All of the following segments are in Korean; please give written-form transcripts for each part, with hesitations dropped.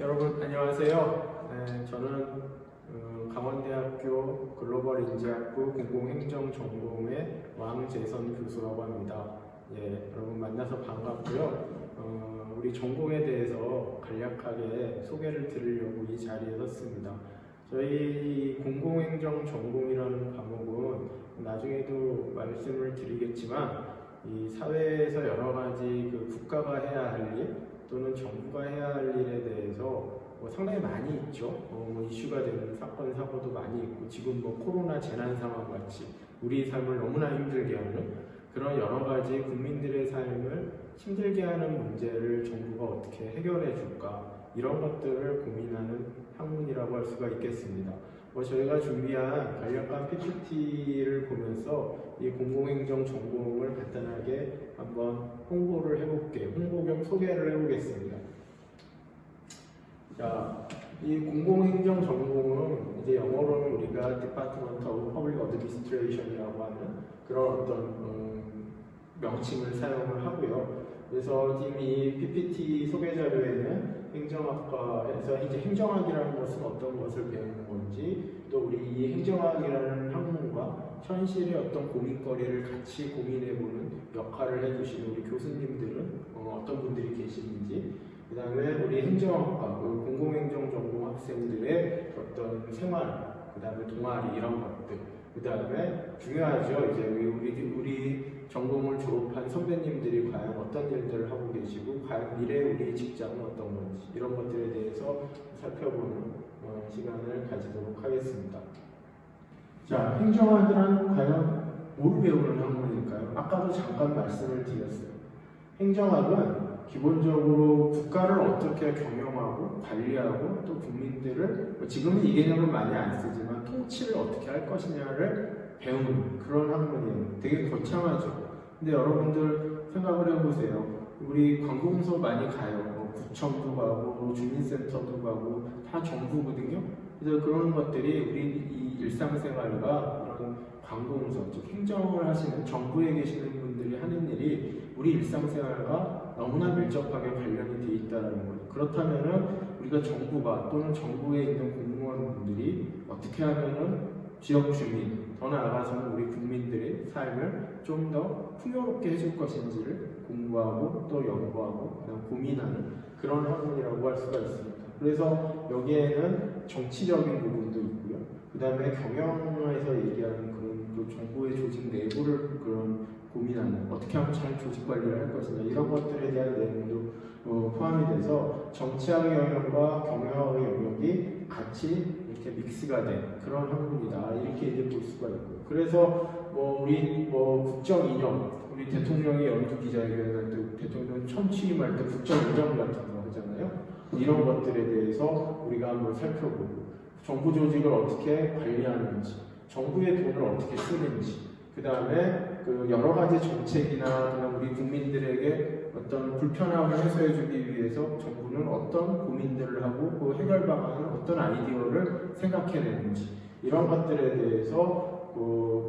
여러분 안녕하세요. 저는 강원대학교 글로벌인재학부 공공행정 전공의 왕재선 교수라고 합니다. 여러분 만나서 반갑고요. 우리 전공에 대해서 간략하게 소개를 드리려고 이 자리에 섰습니다. 저희 공공행정 전공이라는 과목은 나중에도 말씀을 드리겠지만 이 사회에서 여러 가지 국가가 해야 할 일 또는 정부가 해야 할 일에 대해서 상당히 많이 있죠. 이슈가 되는 사건 사고도 많이 있고, 지금 코로나 재난 상황 같이 우리 삶을 너무나 힘들게 하는 그런 여러 가지 국민들의 삶을 힘들게 하는 문제를 정부가 어떻게 해결해 줄까, 이런 것들을 고민하는 학문이라고 할 수가 있겠습니다. 저희가 준비한 간략한 PPT를 보면서 이 공공행정 전공을 간단하게 한번 홍보 겸 소개를 해보겠습니다. 자, 이 공공행정 전공은 이제 영어로는 우리가 Department of Public Administration이라고 하는 그런 어떤 명칭을 사용을 하고요. 그래서 지금 이 PPT 소개 자료에는 행정학과에서 이제 행정학이라는 것은 어떤 것을 배우는 건지, 또 우리 이 행정학이라는 학문과 현실의 어떤 고민거리를 같이 고민해보는 역할을 해주시는 우리 교수님들은 어떤 분들이 계시는지, 그 다음에 우리 행정학과, 공공행정 전공 학생들의 어떤 생활, 그 다음에 동아리 이런 것들, 그 다음에 중요하죠. 이제 우리 전공을 졸업한 선배님들이 과연 어떤 일들을 하고 계시고, 과연 미래 우리 직장은 어떤 건지, 이런 것들에 대해서 살펴보는 시간을 가지도록 하겠습니다. 자, 행정학이란 과연 뭘 배우는 학문일까요? 아까도 잠깐 말씀을 드렸어요. 행정학은 기본적으로 국가를 어떻게 경영하고 관리하고, 또 국민들을 지금은 이 개념을 많이 안 쓰지만 통치를 어떻게 할 것이냐를 배우는 그런 학문이에요. 되게 거창하죠. 근데 여러분들 생각을 해보세요. 우리 관공서 많이 가요. 구청도 가고 주민센터도 가고 다 정부거든요. 그래서 그런 것들이 우리 이 일상생활과 관공서, 즉 행정을 하시는 정부에 계시는 분들이 하는 일이 우리 일상생활과 너무나 밀접하게 관련이 되어 있다는 거예요. 그렇다면은 우리가 정부가 또는 정부에 있는 공무원분들이 어떻게 하면은 지역 주민, 더 나아가서는 우리 국민들의 삶을 좀 더 풍요롭게 해줄 것인지를 공부하고 또 연구하고 그다음 고민하는 그런 학문이라고 할 수가 있습니다. 그래서 여기에는 정치적인 부분도 있고요. 그 다음에 경영에서 얘기하는 그런 정부의 조직 내부를 고민하는, 어떻게 하면 잘 조직 관리를 할 것이냐, 이런 것들에 대한 내용도 포함이 돼서 정치학의 영역과 경영학의 영역이 같이 이렇게 믹스가 된 그런 학문이다, 이렇게 이제 볼 수가 있고요. 그래서 우리 국정 이념, 우리 대통령이 연두 기자회견할 때 대통령 처음 취임할 때 국정 이념 같은 거 하잖아요. 이런 것들에 대해서 우리가 한번 살펴보고, 정부 조직을 어떻게 관리하는지, 정부의 돈을 어떻게 쓰는지, 그 다음에 여러 가지 정책이나 그냥 우리 국민들에게 어떤 불편함을 해소해주기 위해서 정부는 어떤 고민들을 하고 그 해결 방안을 어떤 아이디어를 생각해내는지, 이런 것들에 대해서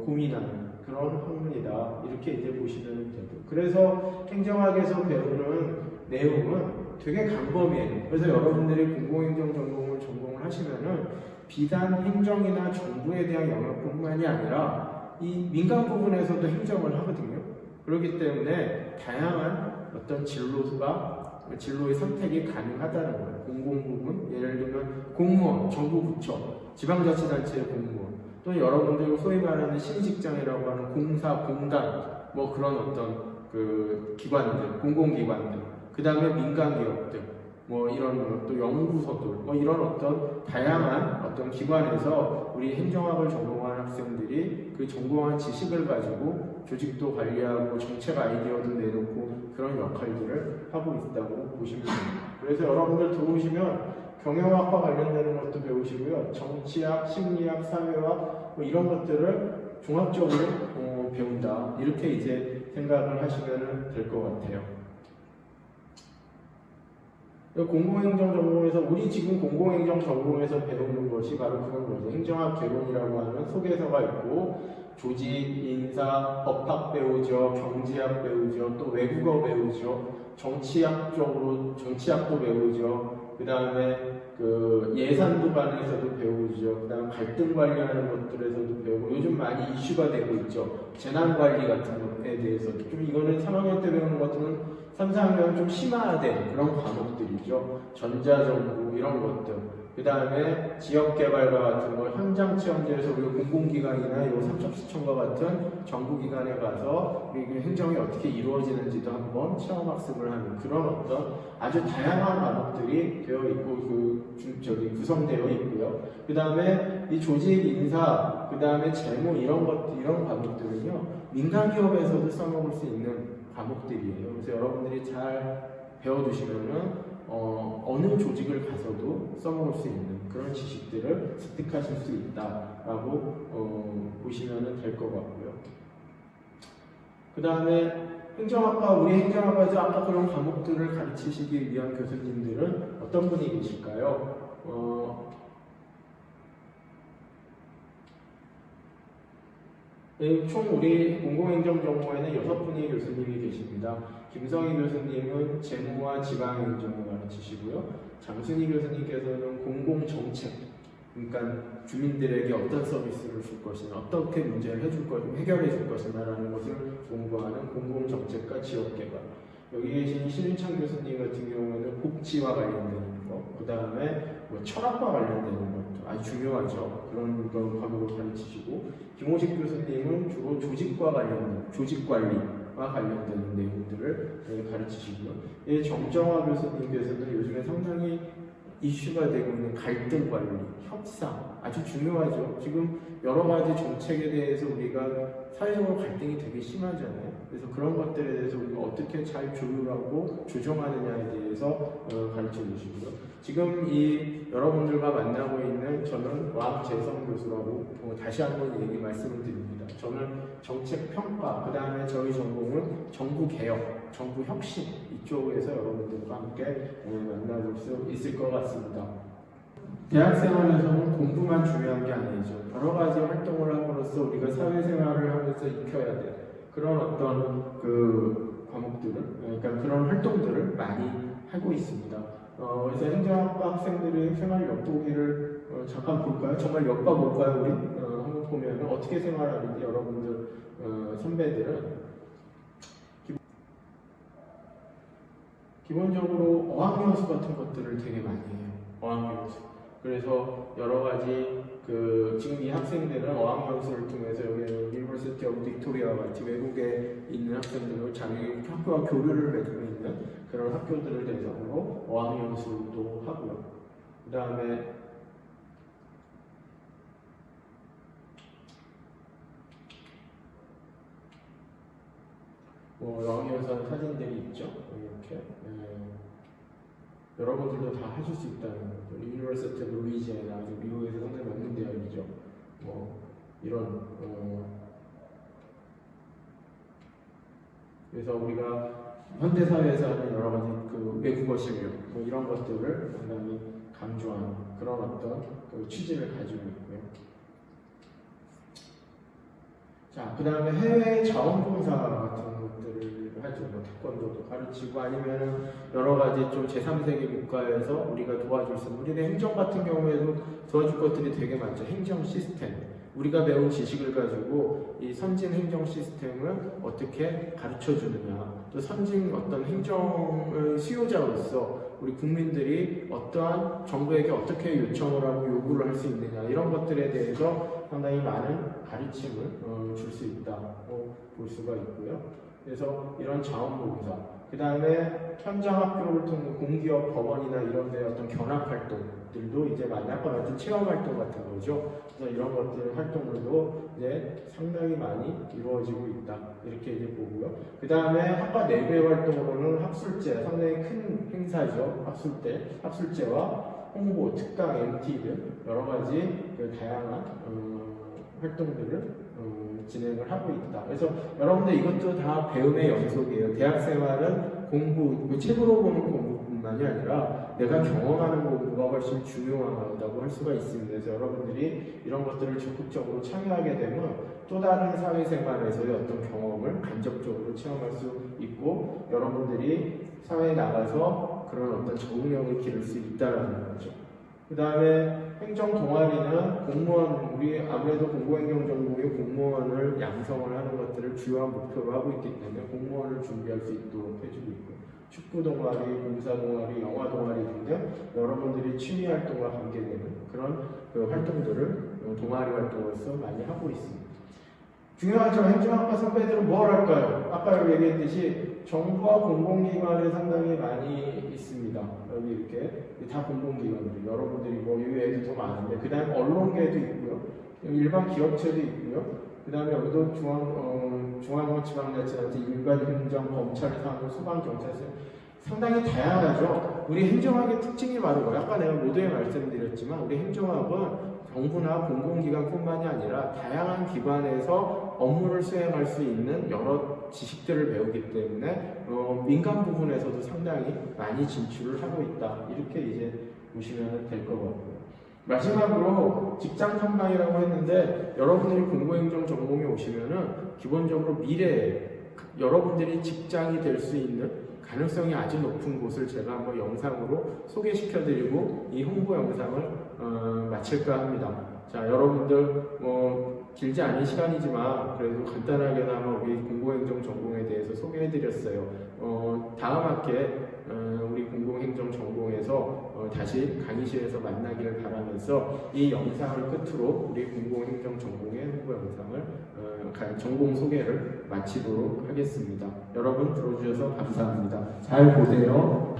고민하는 그런 학문이다, 이렇게 이제 보시면 되고, 그래서 행정학에서 배우는 내용은 되게 강범위해요. 그래서 여러분들이 공공행정 전공을 전공을 하시면은 비단 행정이나 정부에 대한 영역뿐만이 아니라 이 민간 부분에서도 행정을 하거든요. 그렇기 때문에 다양한 어떤 진로의 선택이 가능하다는 거예요. 공공 부분, 예를 들면 공무원, 정부 부처, 지방자치단체의 공무원, 또 여러분들 소위 말하는 신직장이라고 하는 공사, 공단, 그런 어떤 기관들, 공공기관들, 그 다음에 민간기업들, 이런 또 연구소들, 이런 어떤 다양한 어떤 기관에서 우리 행정학을 전공한 학생들이 그 전공한 지식을 가지고 조직도 관리하고 정책 아이디어도 내놓고 그런 역할들을 하고 있다고 보시면 됩니다. 그래서 여러분들 들어오시면 경영학과 관련되는 것도 배우시고요. 정치학, 심리학, 사회학 이런 것들을 종합적으로 배운다, 이렇게 이제 생각을 하시면 될 것 같아요. 공공행정 전공에서 우리 지금 공공행정 전공에서 배우는 것이 바로 그런 거죠. 행정학 개론이라고 하는 소개서가 있고, 조직, 인사, 법학 배우죠, 경제학 배우죠, 또 외국어 배우죠, 정치학도 배우죠. 그 다음에 그 예산도 관해서도 배우죠. 그 다음 갈등 관리하는 것들에서도 배우고 요즘 많이 이슈가 되고 있죠. 재난 관리 같은 것에 대해서도 좀 이거는 3학년 때 배우는 것들은 3, 4학년 좀 심화된 그런 과목들이죠. 전자정보 이런 것들. 그 다음에 지역개발과 같은 거, 현장 체험대에서 우리 공공기관이나 요 삼척시청과 같은 정부기관에 가서 우리 행정이 어떻게 이루어지는지도 한번 체험학습을 하는 그런 어떤 아주 다양한 과목들이 되어 있고 구성되어 있고요. 그 다음에 이 조직 인사, 그 다음에 재무 이런 과목들은요 민간기업에서도 써먹을 수 있는 과목들이에요. 그래서 여러분들이 잘 배워두시면은 어느 조직을 가서도 써먹을 수 있는 그런 지식들을 습득하실 수 있다라고 보시면 될 것 같고요. 그 다음에 우리 행정학과에서 아까 그런 과목들을 가르치시기 위한 교수님들은 어떤 분이 계실까요? 총 우리 공공행정정보에는 6분의 교수님이 계십니다. 김성희 교수님은 재무와 지방행정을 가르치시고요. 장순희 교수님께서는 공공정책, 그러니까 주민들에게 어떤 서비스를 줄 것이냐, 어떻게 문제를 해결해 줄 것이냐라는 것을 공부하는 공공정책과 지역개발. 여기 계신 신윤창 교수님 같은 경우에는 복지와 관련되는 거, 그 다음에 철학과 관련되는 것도 아주 중요하죠. 그런 과목을 가르치시고, 김호식 교수님은 주로 조직관리와 관련되는 내용들을 가르치시고요. 정정화 교수님께서는 요즘에 상당히 이슈가 되고 있는 갈등 관리, 협상 아주 중요하죠. 지금 여러 가지 정책에 대해서 우리가 사회적으로 갈등이 되게 심하잖아요. 그래서 그런 것들에 대해서 우리가 어떻게 잘 조율하고 조정하느냐에 대해서 가르쳐 주시고요. 지금 여러분들과 만나고 있는 저는 왕재성 교수라고 다시 한번 말씀을 드립니다. 저는 정책평가, 그 다음에 저희 전공은 정부개혁, 정부혁신 이쪽에서 여러분들과 함께 만나볼 수 있을 것 같습니다. 대학생활에서는 공부만 중요한 게 아니죠. 여러 가지 활동을 함으로써 우리가 사회생활을 하면서 익혀야 돼. 그런 어떤 과목들을, 그러니까 그런 활동들을 많이 하고 있습니다. 그래서 행정학과 학생들의 생활 엿보기를 잠깐 볼까요? 정말 엿봐볼까요, 우리? 한번 보면 어떻게 생활하는지 여러분들 선배들은 기본적으로 어학연수 같은 것들을 되게 많이 해요. 어학연수. 그래서 여러 가지 지금 이 학생들은 어학연수를 통해서 여기는 유니버시티 오브 빅토리아와 같이 외국에 있는 학생들과 자기 학교와 교류를 맺고 있는 그런 학교들을 대상으로 어학연수도 하고요. 그 다음에 어학연수한 사진들이 있죠. 이렇게. 여러분들도 다 하실 수 있다는 거죠. 유니버시티 오브 루이지애나 아주 미국에서 상당히 많은 대학이죠. 이런 그래서 우리가 현대 사회에서 하는 여러 가지 외국어 실력 이런 것들을 상당히 강조하는 그런 어떤 취지를 가지고 있고요. 자, 그 다음에 해외 자원봉사 같은 것들을 하죠. 태권도도 가르치고 아니면 여러 가지 좀 제3세계 국가에서 우리가 도와줄 수 있는 우리는 행정 같은 경우에도 도와줄 것들이 되게 많죠. 행정 시스템. 우리가 배운 지식을 가지고 이 선진 행정 시스템을 어떻게 가르쳐 주느냐, 또 선진 어떤 행정의 수요자로서 우리 국민들이 어떠한 정부에게 어떻게 요청을 하고 요구를 할 수 있느냐, 이런 것들에 대해서 상당히 많은 가르침을 줄 수 있다고 볼 수가 있고요. 그래서 이런 자원봉사, 그 다음에 현장 학교를 통해 공기업, 법원이나 이런 데 어떤 견학 활동들도 이제 많이 아까 말했던 체험 활동 같은 거죠. 그래서 이런 것들 활동들도 이제 상당히 많이 이루어지고 있다. 이렇게 이제 보고요. 그 다음에 학과 내부의 활동으로는 학술제, 상당히 큰 행사죠. 학술제와 홍보, 특강, MT 등 여러 가지 다양한 활동들을 진행을 하고 있다. 그래서 여러분들 이것도 다 배움의 연속이에요. 대학 생활은 공부, 책으로 보는 공부뿐만 뿐만이 아니라 내가 경험하는 공부가 훨씬 중요하다고 할 수가 있습니다. 그래서 여러분들이 이런 것들을 적극적으로 참여하게 되면 또 다른 사회생활에서의 어떤 경험을 간접적으로 체험할 수 있고 여러분들이 사회에 나가서 그런 어떤 적응력을 기를 수 있다는 거죠. 그 다음에 행정 동아리는 공무원, 우리 아무래도 공공행정 전공이 공무원을 양성을 하는 것들을 주요한 목표로 하고 있기 때문에 공무원을 준비할 수 있도록 해주고 있고요. 축구 동아리, 봉사 동아리, 영화 동아리 등등 여러분들이 취미 활동과 관계되는 그런 활동들을 동아리 활동으로서 많이 하고 있습니다. 중요하죠. 행정학과 선배들은 뭘 할까요? 아까 얘기했듯이 정부와 공공기관에 상당히 많이 있습니다. 여기 이렇게 다 공공기관들. 여러분들이 뭐 이외에도 더 많은데 그 다음에 언론계도 있고요. 일반 기업체도 있고요. 그 다음에 여기도 중앙지방자치단체, 일반 행정, 검찰, 사무, 소방, 경찰서 상당히 다양하죠. 우리 행정학의 특징이 바로 뭐예요? 아까 내가 모두에 말씀드렸지만 우리 행정학은 정부나 공공기관뿐만이 아니라 다양한 기관에서 업무를 수행할 수 있는 여러 지식들을 배우기 때문에 민간 부분에서도 상당히 많이 진출을 하고 있다. 이렇게 이제 보시면 될 것 같고요. 마지막으로 직장 탐방이라고 했는데 여러분들이 공공행정 전공에 오시면은 기본적으로 미래에 여러분들이 직장이 될 수 있는 가능성이 아주 높은 곳을 제가 한번 영상으로 소개시켜드리고 이 홍보 영상을 마칠까 합니다. 자, 여러분들 길지 않은 시간이지만 그래도 간단하게나마 우리 공공행정 전공에 대해서 소개해드렸어요. 다음 학기에 우리 공공행정 전공에서 다시 강의실에서 만나기를 바라면서 이 영상을 끝으로 우리 공공행정 전공의 홍보 영상을 전공 소개를 마치도록 하겠습니다. 여러분 들어주셔서 감사합니다. 잘 보세요.